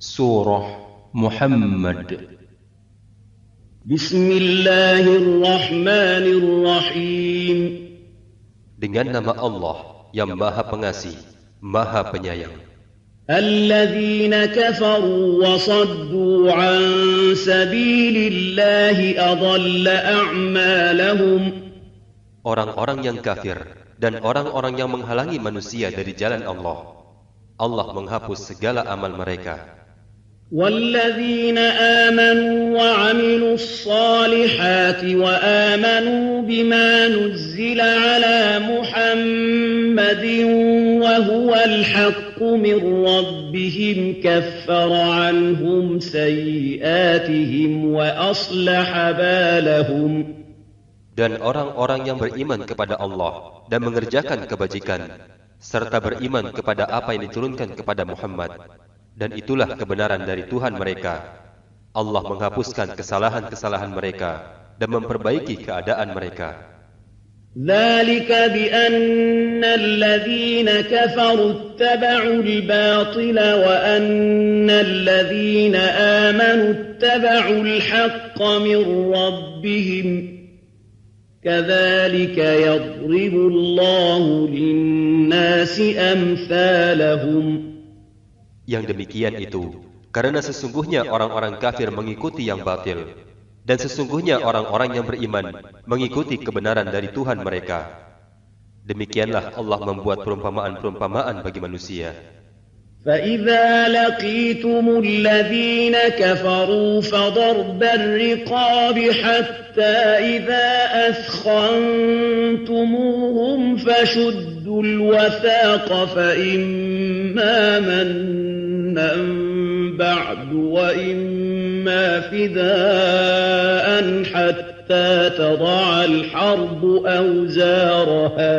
Surah Muhammad. Bismillahirrahmanirrahim. Dengan nama Allah yang Maha Pengasih, Maha Penyayang. Alladzina kafaru wa saddu an sabilillahi adalla a'malahum. Orang-orang yang kafir dan orang-orang yang menghalangi manusia dari jalan Allah, Allah menghapus segala amal mereka. وَالَّذِينَ آمَنُوا وَعَمِلُوا الصَّالِحَاتِ وَآمَنُوا بِمَا نُزِّلَ عَلَى مُحَمَّدٍ وَهُوَ الْحَقُّ مِنْ رَبِّهِمْ كَفَّرَ عَنْهُمْ سَيِّئَاتِهِمْ وَأَصْلَحَ بَالَهُمْ. Dan orang-orang yang beriman kepada Allah dan mengerjakan kebajikan, serta beriman kepada apa yang diturunkan kepada Muhammad, dan itulah kebenaran dari Tuhan mereka. Allah menghapuskan kesalahan-kesalahan mereka dan memperbaiki keadaan mereka. ذَلِكَ بِأَنَّ الَّذِينَ كَفَرُوا اتَّبَعُوا الْبَاطِلَ وَأَنَّ الَّذِينَ آمَنُوا اتَّبَعُوا الْحَقَّ مِنْ رَبِّهِمْ كَذَلِكَ يَضْرِبُ اللَّهُ لِلنَّاسِ أَمْثَالَهُمْ. Yang demikian itu karena sesungguhnya orang-orang kafir mengikuti yang batil, dan sesungguhnya orang-orang yang beriman mengikuti kebenaran dari Tuhan mereka. Demikianlah Allah membuat perumpamaan-perumpamaan bagi manusia. فَإِذَا لَقِيتُمُ الَّذِينَ كَفَرُوا فَضَرْبَ الرِّقَابِ حَتَّى إِذَا أَثْخَنتُمُوهُمْ فَشُدُّوا الْوَثَاقَ فَإِمَّا مَنًّا بَعْدُ وَإِمَّا فِدَاءً حَتَّى تَضَعَ الْحَرْبُ أَوْزَارَهَا.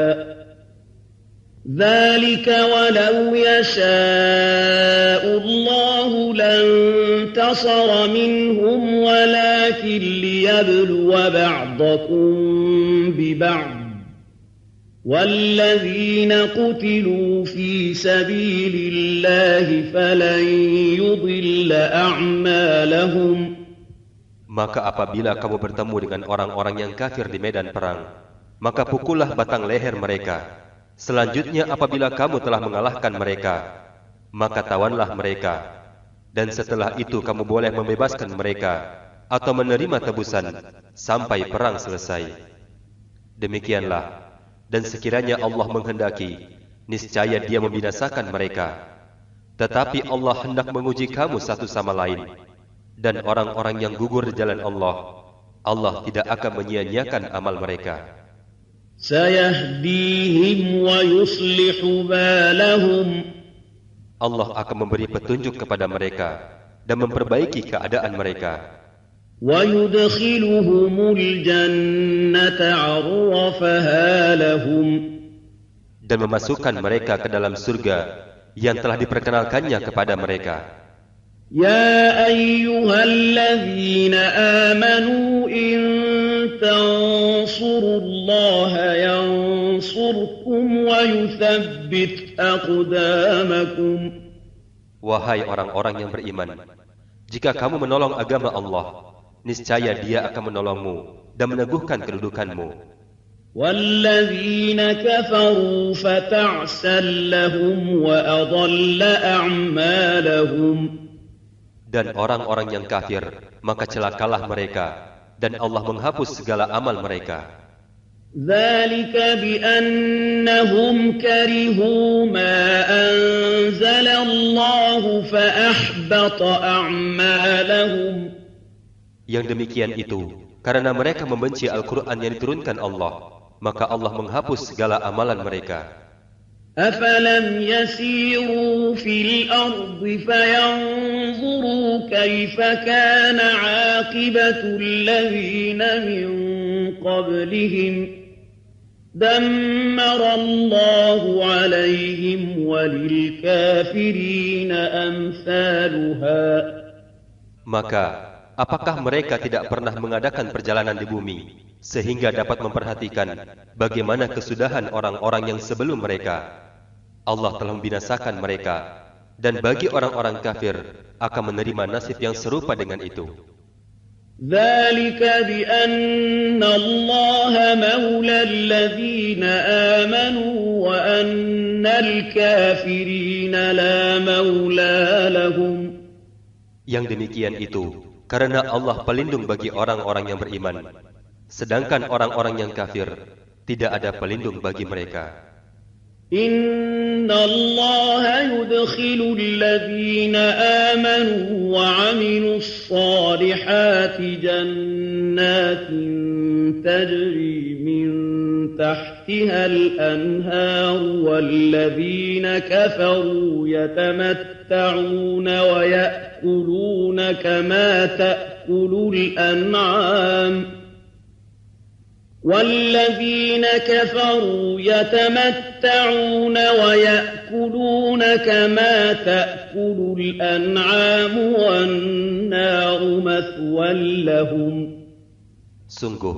ذَلِكَ وَلَوْ يَشَاءُ اللَّهُ لَانتَصَرَ مِنْهُمْ وَلَكِنْ لِيَبْلُوَ بَعْضَكُمْ بِبَعْضٍ وَالَّذِينَ قُتِلُوا فِي سَبِيلِ اللَّهِ فَلَنْ يُضِلَّ أَعْمَالَهُمْ. Maka apabila kamu bertemu dengan orang-orang yang kafir di medan perang, maka pukullah batang leher mereka. Selanjutnya apabila kamu telah mengalahkan mereka, maka tawanlah mereka. Dan setelah itu kamu boleh membebaskan mereka atau menerima tebusan sampai perang selesai. Demikianlah. Dan sekiranya Allah menghendaki, niscaya Dia membinasakan mereka. Tetapi Allah hendak menguji kamu satu sama lain. Dan orang-orang yang gugur di jalan Allah, Allah tidak akan menyia-nyiakan amal mereka. سَيَهْدِيهِمْ وَيُصْلِحُ بَالَهُمْ. Allah akan memberi petunjuk kepada mereka dan memperbaiki keadaan mereka. وَيُدْخِلُهُمُ الْجَنَّةَ عَرَّفَهَا لَهُمْ. Dan memasukkan mereka ke dalam surga yang telah diperkenalkannya kepada mereka. يَا أَيُّهَا الَّذِينَ آمَنُوا إِن تَنصُرُوا اللَّهَ يَنصُرْكُمْ وَيُثَبِّتْ أَقْدَامَكُمْ. Wahai orang-orang yang beriman, jika kamu menolong agama Allah, niscaya Dia akan menolongmu dan meneguhkan kedudukanmu. وَالَّذِينَ كَفَرُوا فَتَعْسًا لَهُمْ وَأَضَلَّ أَعْمَالَهُمْ. Dan orang-orang yang kafir, maka celakalah mereka, dan Allah menghapus segala amal mereka. ذَلِكَ بِأَنَّهُمْ كَرِهُوا مَا أَنزَلَ اللَّهُ فَأَحْبَطَ أَعْمَالَهُمْ. Yang demikian itu karena mereka membenci Al-Quran yang diturunkan Allah, maka Allah menghapus segala amalan mereka. أَفَلَمْ يَسِيرُوا فِي الْأَرْضِ فَيَنْظُرُوا كَيْفَ كَانَ عَاقِبَةُ الَّذِينَ مِنْ قَبْلِهِمْ دَمَّرَ اللَّهُ عَلَيْهِمْ وَلِلْكَافِرِينَ أَمْثَالُهَا. Maka Apakah mereka tidak pernah mengadakan perjalanan di bumi, sehingga dapat memperhatikan bagaimana kesudahan orang-orang yang sebelum mereka? Allah telah membinasakan mereka, Dan bagi orang-orang kafir akan menerima nasib yang serupa dengan itu. ذلك بأن الله مولى الذين آمنوا وأن الكافرين لا مولى لهم. Yang demikian itu karena Allah pelindung bagi orang-orang yang beriman, sedangkan orang-orang yang kafir tidak ada pelindung bagi mereka. إن الله يدخل الذين آمنوا وعملوا الصالحات جنات تجري من تحتها الأنهار والذين كفروا يتمتعون ويأكلون كما تأكل الأنعام والذين كفروا يتمتعون ويأكلون كما تأكل الأنعام والنار مثوى لهم. Sungguh,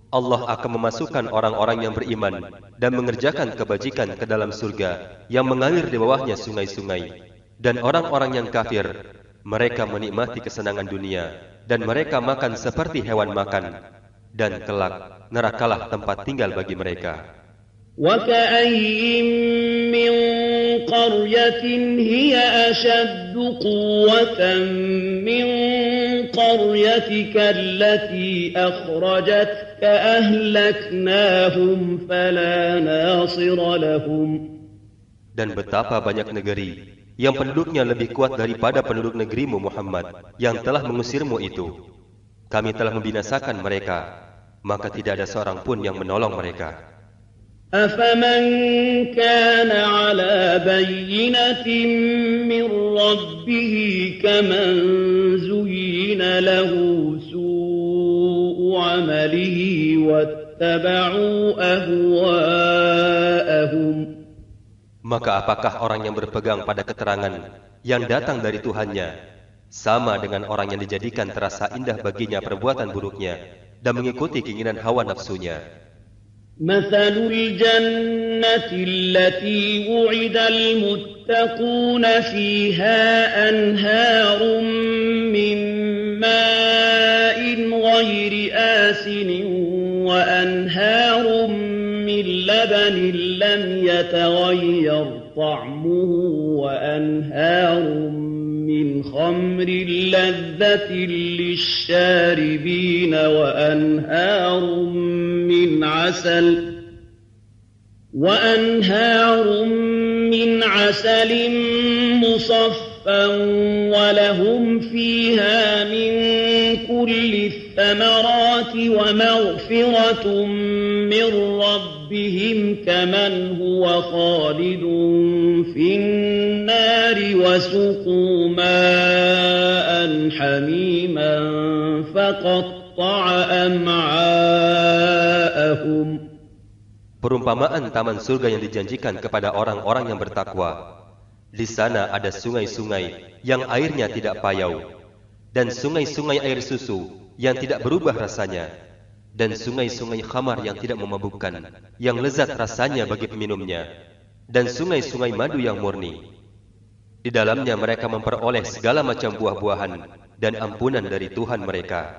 Allah akan memasukkan orang-orang yang beriman dan mengerjakan kebajikan ke dalam surga yang mengalir di bawahnya sungai-sungai. Dan orang-orang yang kafir, mereka menikmati kesenangan dunia dan mereka makan seperti hewan makan. Dan kelak nerakalah tempat tinggal bagi mereka. وَكَأَيِّن مِّن قَرْيَةٍ هِيَ أَشَدُّ قُوَّةً مِّن قَرْيَتِكَ الَّتِي أَخْرَجَتْكَ أَهْلَكْنَاهُمْ فَلَا نَاصِرَ لَهُمْ. Dan betapa banyak negeri yang penduduknya lebih kuat daripada penduduk negerimu Muhammad yang telah mengusirmu itu. Kami telah membinasakan mereka, maka tidak ada seorang pun yang menolong mereka. أَفَمَنْ كَانَ عَلَى بَيِّنَةٍ مِّن رَّبِّهِ كَمَنْ زُيِّنَ لَهُ سُوءُ عَمَلِهِ وَاتَّبَعُوا أَهْوَاءَهُمْ. Maka apakah orang yang berpegang pada keterangan yang datang dari Tuhannya sama dengan orang yang dijadikan terasa indah baginya perbuatan buruknya dan mengikuti keinginan hawa nafsunya? مثل الجنة التي وعد المتقون فيها أنهار من ماء غير آسن وأنهار من لبن لم يتغير طعمه وأنهار من خمر لذة للشاربين وأنهار من عسل مصفى ولهم فيها من كل الثمرات ومغفرة من ربهم كمن هو خالد في النار وسقوا ماء حميما فقطع أمعاءهم. Perumpamaan taman surga yang dijanjikan kepada orang-orang yang bertakwa. Di sana ada sungai-sungai yang airnya tidak payau, dan sungai-sungai air susu yang tidak berubah rasanya, dan sungai-sungai khamar yang tidak memabukkan, yang lezat rasanya bagi peminumnya, dan sungai-sungai madu yang murni. Di dalamnya mereka memperoleh segala macam buah-buahan dan ampunan dari Tuhan mereka.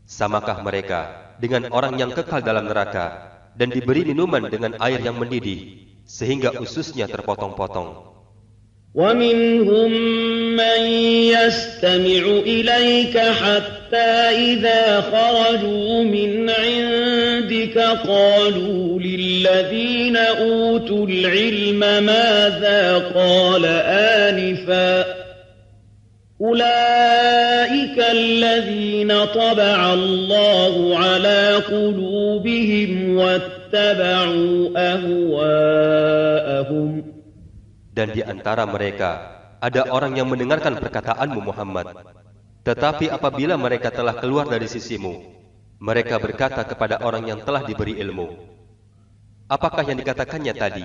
Samakah mereka dengan orang yang kekal dalam neraka dan diberi minuman dengan air yang mendidih sehingga ususnya terpotong-potong? وَمِنْهُمْ مَنْ يَسْتَمِعُ إِلَيْكَ حَتَّى إِذَا خَرَجُوا مِنْ عِنْدِكَ قَالُوا لِلَّذِينَ أُوتُوا الْعِلْمَ مَاذَا قَالَ آنِفًا أُولَئِكَ الَّذِينَ طَبَعَ اللَّهُ عَلَى قُلُوبِهِمْ وَاتَّبَعُوا أَهْوَاءَهُمْ. Dan di antara mereka ada orang yang mendengarkan perkataanmu Muhammad. Tetapi apabila mereka telah keluar dari sisimu, mereka berkata kepada orang yang telah diberi ilmu, apakah yang dikatakannya tadi?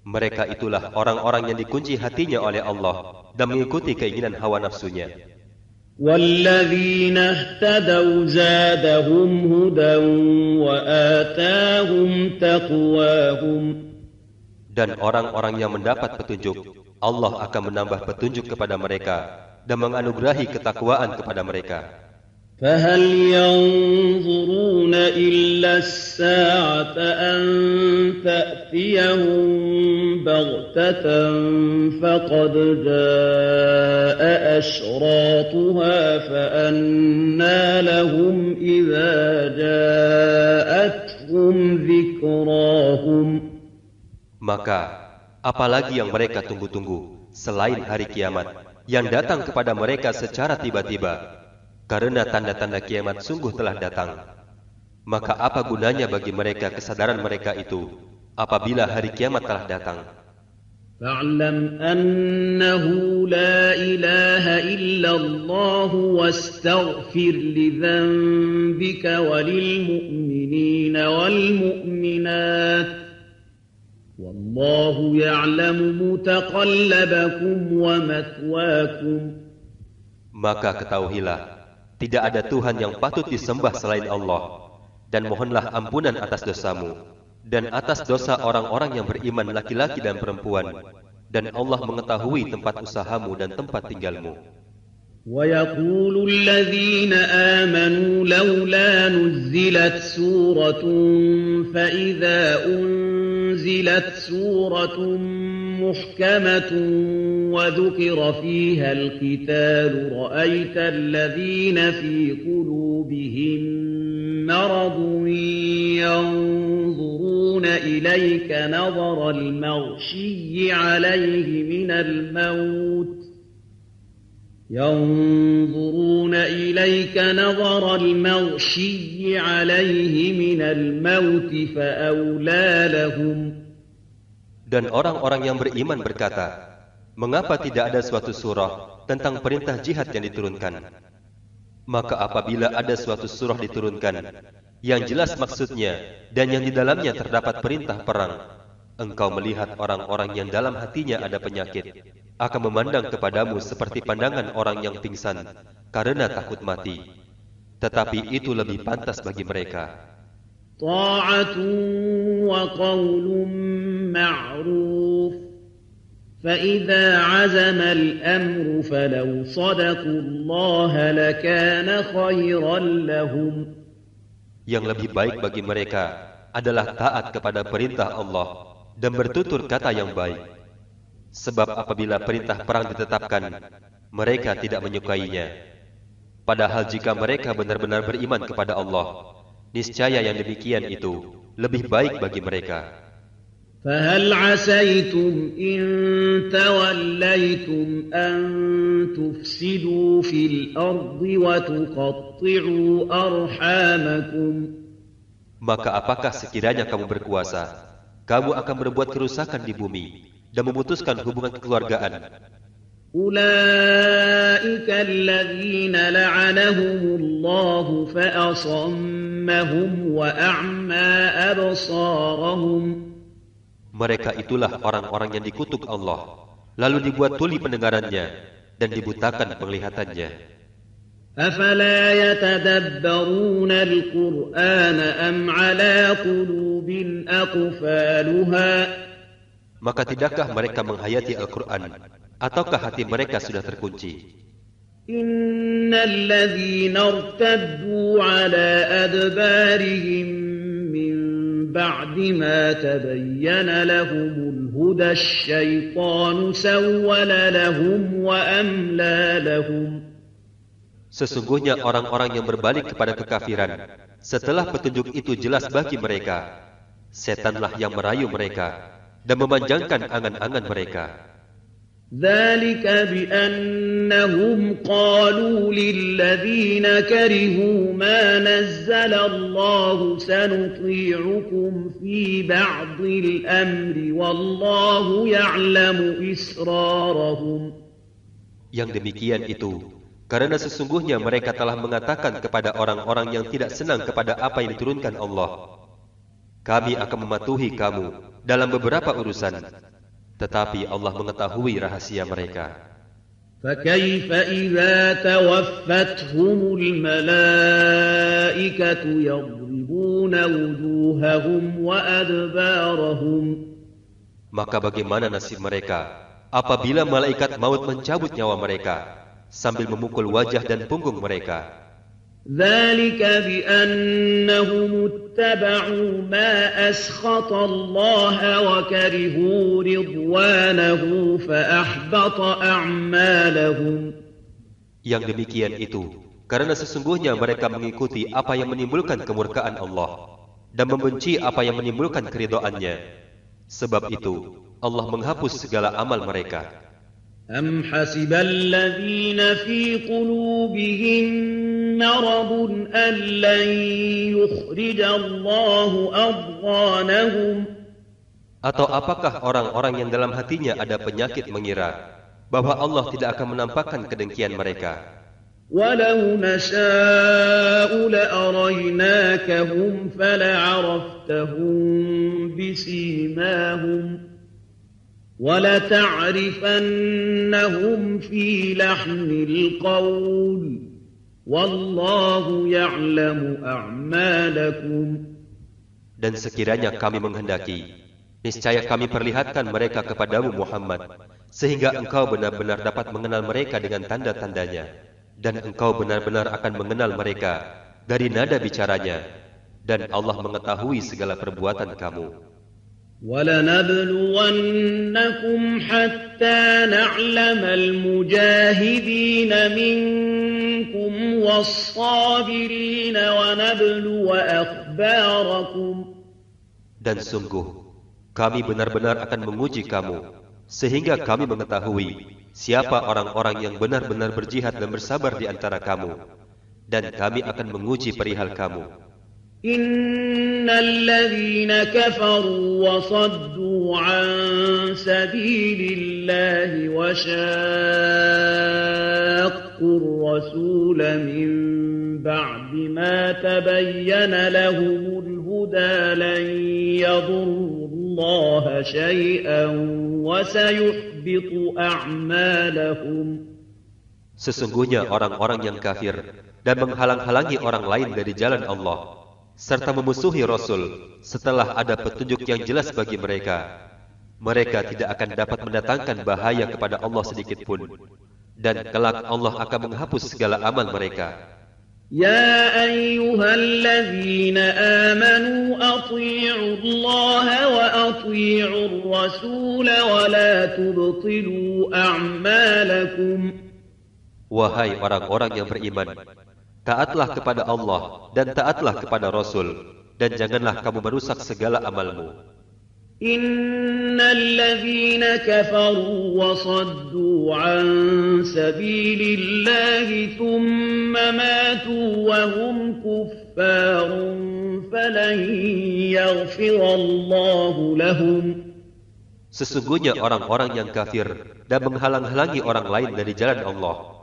Mereka itulah orang-orang yang dikunci hatinya oleh Allah dan mengikuti keinginan hawa nafsunya. وَالَّذِينَ اهْتَدَوْا زَادَهُمْ هُدًى وَآتَاهُمْ تَقْوَاهُمْ. Dan orang-orang yang mendapat petunjuk, Allah akan menambah petunjuk kepada mereka dan menganugerahi ketakwaan kepada mereka. فهل ينظرون إلا الساعة أن تأتيهم بغتة فقد جاء أشراطها فأنى لهم إذا جاءتهم ذكراهم. Maka, apalagi yang mereka tunggu-tunggu selain hari kiamat yang datang kepada mereka secara tiba-tiba, karena tanda-tanda kiamat sungguh telah datang. Maka apa gunanya bagi mereka kesadaran mereka itu apabila hari kiamat telah datang? فاعلم أنه لا إله إلا الله واستغفر لذنبك وللمؤمنين والمؤمنات والله يعلم متقلبكم ومثواكم. Maka ketahuilah, tidak ada Tuhan yang patut disembah selain Allah, dan mohonlah ampunan atas dosamu dan atas dosa orang-orang yang beriman laki-laki dan perempuan, dan Allah mengetahui tempat usahamu dan tempat tinggalmu. وَيَقُولُ الَّذِينَ آمَنُوا لَوْلَا نُزِّلَتْ سُورَةٌ فَإِذَا أُنزِلَتْ سُورَةٌ مُحْكَمَةٌ وَذُكِرَ فِيهَا الْقِتَالُ رَأَيْتَ الَّذِينَ فِي قُلُوبِهِم مَّرَضٌ يَنظُرُونَ إِلَيْكَ نَظَرَ الْمَغْشِيِّ عَلَيْهِ مِنَ الْمَوْتِ ينظرون إليك نظر المغشي عليه من الموت فأولى لهم. Dan orang-orang yang beriman berkata, mengapa tidak ada suatu surah tentang perintah jihad yang diturunkan? Maka apabila ada suatu surah diturunkan yang jelas maksudnya dan yang di dalamnya terdapat perintah perang, engkau melihat orang-orang yang dalam hatinya ada penyakit akan memandang kepadamu seperti pandangan orang yang pingsan karena takut mati. Tetapi itu lebih pantas bagi mereka. Ta'atun wa qawlun ma'ruf. فَإِذَا عَزَمَ الْأَمْرُ فَلَوْ صَدَقُوا اللَّهَ لَكَانَ خَيْرًا لَهُمْ. Yang lebih baik bagi mereka adalah taat kepada perintah Allah dan bertutur kata yang baik. Sebab apabila perintah perang ditetapkan, mereka tidak menyukainya. Padahal jika mereka benar-benar beriman kepada Allah, niscaya yang demikian itu lebih baik bagi mereka. فَهَلْ عَسَيْتُمْ إِن تَوَلَّيْتُمْ أَن تُفْسِدُوا فِي الْأَرْضِ وَتُقَطِّعُوا أَرْحَامَكُمْ. Maka apakah sekiranya kamu berkuasa, kamu akan berbuat kerusakan di bumi dan memutuskan hubungan kekeluargaan? أُولَئِكَ الَّذِينَ لَعَنَهُمُ اللَّهُ فَأَصَمَّهُمْ وَأَعْمَى أَبْصَارَهُمْ. Mereka itulah orang-orang yang dikutuk Allah, lalu dibuat tuli pendengarannya dan dibutakan penglihatannya. أَفَلَا يَتَدَبَّرُونَ الْقُرْآنَ أَمْ عَلَى قُلُوبٍ أَقْفَالُهَا. Maka tidakkah mereka menghayati Al-Quran, ataukah hati mereka sudah terkunci? إِنَّ الَّذِينَ ارْتَدُّوا عَلَى أَدْبَارِهِمْ مِنْ بَعْدِ مَا تَبَيَّنَ لَهُمُ الْهُدَى الشَّيْطَانُ سَوَّلَ لَهُمْ وَأَمْلَى لَهُمْ. Sesungguhnya orang-orang yang berbalik kepada kekafiran setelah petunjuk itu jelas bagi mereka, setanlah yang merayu mereka dan memanjangkan angan-angan mereka. ذَلِكَ بِأَنَّهُمْ قَالُوا لِلَّذِينَ كَرِهُوا مَا نَزَّلَ اللَّهُ سَنُطِيعُكُمْ فِي بَعْضِ الْأَمْرِ وَاللَّهُ يَعْلَمُ إِسْرَارَهُمْ. Yang demikian itu karena sesungguhnya mereka telah mengatakan kepada orang-orang yang tidak senang kepada apa yang diturunkan Allah, kami akan mematuhi kamu dalam beberapa urusan, tetapi Allah mengetahui rahasia mereka. فَكَيْفَ إِذَا تَوَفَّتْهُمُ الْمَلَائِكَةُ يَضْرِبُونَ وُجُوهَهُمْ وَأَدْبَارَهُمْ. Maka bagaimana nasib mereka apabila malaikat maut mencabut nyawa mereka sambil memukul wajah dan punggung mereka. ذلك بأنهم اتبعوا ما أسخط الله وكرهوا رضوانه فأحبط أعمالهم. Yang demikian itu karena sesungguhnya mereka mengikuti apa yang menimbulkan kemurkaan Allah dan membenci apa yang menimbulkan keridhaannya. Sebab itu Allah menghapus segala amal mereka. أم حسب الذين في قلوبهم مرض أن لن يخرج الله أضغانهم. Atau apakah orang-orang yang dalam hatinya ada penyakit mengira bahwa Allah tidak akan menampakkan kedengkian mereka? ولو نشاء لأريناكهم فلعرفتهم بسيماهم ولتعرفنهم في لحن القول والله يعلم أعمالكم. Dan sekiranya kami menghendaki, niscaya kami perlihatkan mereka kepadamu Muhammad, sehingga engkau benar-benar dapat mengenal mereka dengan tanda-tandanya, dan engkau benar-benar akan mengenal mereka dari nada bicaranya, dan Allah mengetahui segala perbuatan kamu. وَلَنَبْلُوَنَّكُمْ حَتَّى نَعْلَمَ الْمُجَاهِدِينَ مِنكُمْ وَالصَّابِرِينَ وَنَبْلُوَ أَخْبَارَكُمْ. Dan sungguh, kami benar-benar akan menguji kamu, sehingga kami mengetahui siapa orang-orang yang benar-benar berjihad dan bersabar di antara kamu, dan kami akan menguji perihal kamu. Innal ladzina kafaru wa saddu an sabilillahi wa shaqqur rasula min ba'di ma tabayyana lahumul huda lan yadurrullaha syai'an wa sayuhbitu a'malahum. Sesungguhnya orang-orang yang kafir dan menghalang-halangi orang lain dari jalan Allah serta memusuhi Rasul setelah ada petunjuk yang jelas bagi mereka, mereka tidak akan dapat mendatangkan bahaya kepada Allah sedikit pun, dan kelak Allah akan menghapus segala amal mereka. Ya ayyuhalladzina amanu athi'u Allah wa athi'u Rasul wa la tubtilu a'malakum. Wahai orang-orang yang beriman, taatlah kepada Allah dan taatlah kepada Rasul, dan janganlah kamu merusak segala amalmu. Innal ladzina kafaru wa saddu an sabilillahi thumma matu wa hum kuffarun falan yaghfirallahu lahum. Sesungguhnya orang-orang yang kafir dan menghalang-halangi orang lain dari jalan Allah,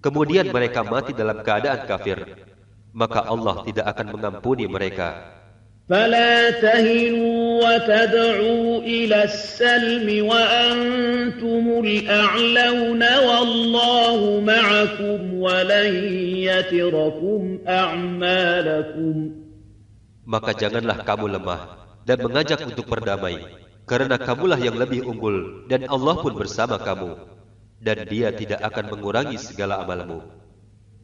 kemudian mereka mati dalam keadaan kafir, maka Allah tidak akan mengampuni mereka. فَلَا تَهِنُوا وَتَدْعُوا إِلَى السَّلْمِ وَأَنْتُمُ الْأَعْلَوْنَ وَاللَّهُ مَعَكُمْ وَلَنْ يَتِرَكُمْ أَعْمَالَكُمْ. Maka janganlah kamu lemah dan mengajak untuk berdamai, karena kamulah yang lebih unggul dan Allah pun bersama kamu, dan Dia tidak akan mengurangi segala amalmu.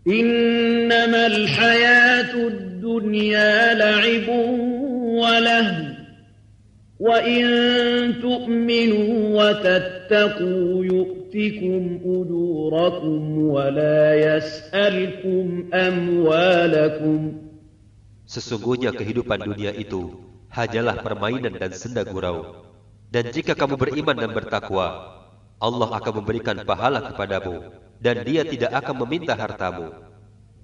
Innamal hayatud dunya la'ibun wa lahu wa in tu'minu wa tattaqu yu'tikum ujurakum wa la yas'alkum amwalakum. Sesungguhnya kehidupan dunia itu hanyalah permainan dan senda gurau, dan jika kamu beriman dan bertakwa, Allah akan memberikan pahala kepadamu, dan Dia tidak akan meminta hartamu.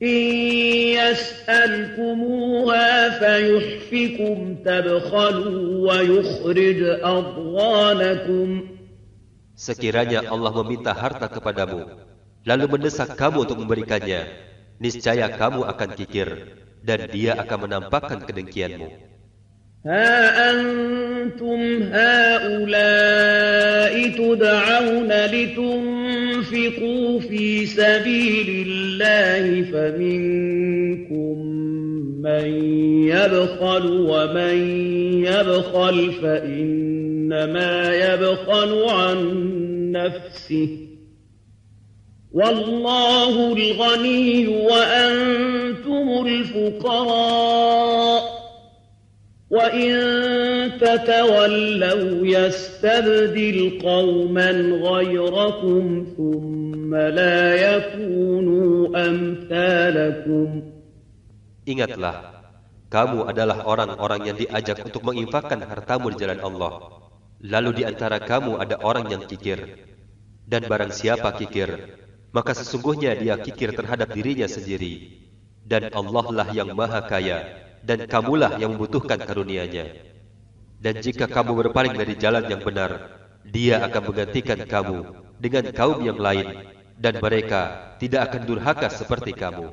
In yas'alkumuha fayuhfikum tabkhalu wa yukhrij adghanakum. Sekiranya Allah meminta harta kepadamu, lalu mendesak kamu untuk memberikannya, niscaya kamu akan kikir, dan Dia akan menampakkan kedengkianmu. Ha antum haula'i tud'auna litunfiqu fi sabilillahi faminkum man yabkhal wa man yabkhal fa إنما يبخل عن نفسه والله الغني وأنتم الفقراء وإن تتولوا يستبدل قوما غيركم ثم لا يكونوا أمثالكم. Ingatlah, kamu adalah orang-orang yang diajak untuk menginfakkan hartamu di jalan Allah. Lalu di antara kamu ada orang yang kikir. Dan barang siapa kikir, maka sesungguhnya dia kikir terhadap dirinya sendiri. Dan Allah lah yang maha kaya, dan kamulah yang membutuhkan karunia-Nya. Dan jika kamu berpaling dari jalan yang benar, Dia akan menggantikan kamu dengan kaum yang lain, dan mereka tidak akan durhaka seperti kamu.